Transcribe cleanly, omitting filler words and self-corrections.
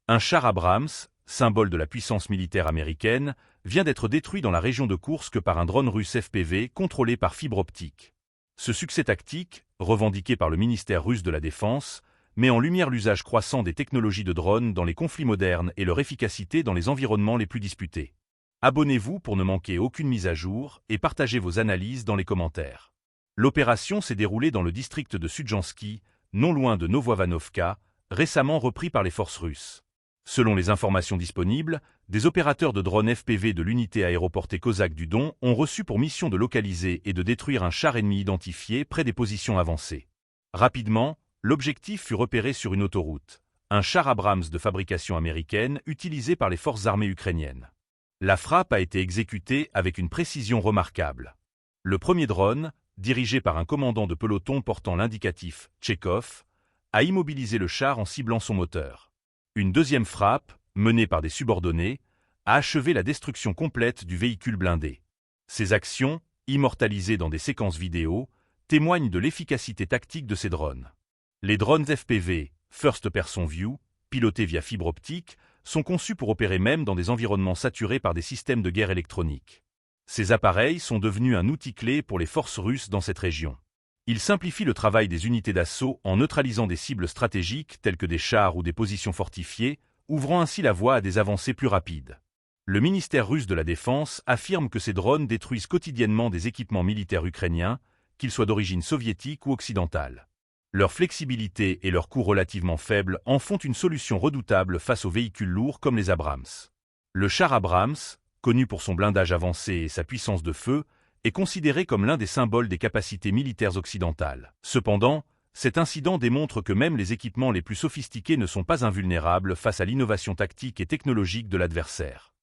Un char Abrams, symbole de la puissance militaire américaine, vient d'être détruit dans la région de Koursk par un drone russe FPV contrôlé par fibre optique. Ce succès tactique, revendiqué par le ministère russe de la Défense, met en lumière l'usage croissant des technologies de drones dans les conflits modernes et leur efficacité dans les environnements les plus disputés. Abonnez-vous pour ne manquer aucune mise à jour et partagez vos analyses dans les commentaires. L'opération s'est déroulée dans le district de Sudjansky, non loin de Novovanovka, récemment repris par les forces russes. Selon les informations disponibles, des opérateurs de drones FPV de l'unité aéroportée Kozak du Don ont reçu pour mission de localiser et de détruire un char ennemi identifié près des positions avancées. Rapidement, l'objectif fut repéré sur une autoroute, un char Abrams de fabrication américaine utilisé par les forces armées ukrainiennes. La frappe a été exécutée avec une précision remarquable. Le premier drone, dirigé par un commandant de peloton portant l'indicatif « Tchekhov », a immobilisé le char en ciblant son moteur. Une deuxième frappe, menée par des subordonnés, a achevé la destruction complète du véhicule blindé. Ces actions, immortalisées dans des séquences vidéo, témoignent de l'efficacité tactique de ces drones. Les drones FPV, First Person View, pilotés via fibre optique, sont conçus pour opérer même dans des environnements saturés par des systèmes de guerre électronique. Ces appareils sont devenus un outil clé pour les forces russes dans cette région. Ils simplifient le travail des unités d'assaut en neutralisant des cibles stratégiques telles que des chars ou des positions fortifiées, ouvrant ainsi la voie à des avancées plus rapides. Le ministère russe de la Défense affirme que ces drones détruisent quotidiennement des équipements militaires ukrainiens, qu'ils soient d'origine soviétique ou occidentale. Leur flexibilité et leur coût relativement faible en font une solution redoutable face aux véhicules lourds comme les Abrams. Le char Abrams, connu pour son blindage avancé et sa puissance de feu, est considéré comme l'un des symboles des capacités militaires occidentales. Cependant, cet incident démontre que même les équipements les plus sophistiqués ne sont pas invulnérables face à l'innovation tactique et technologique de l'adversaire.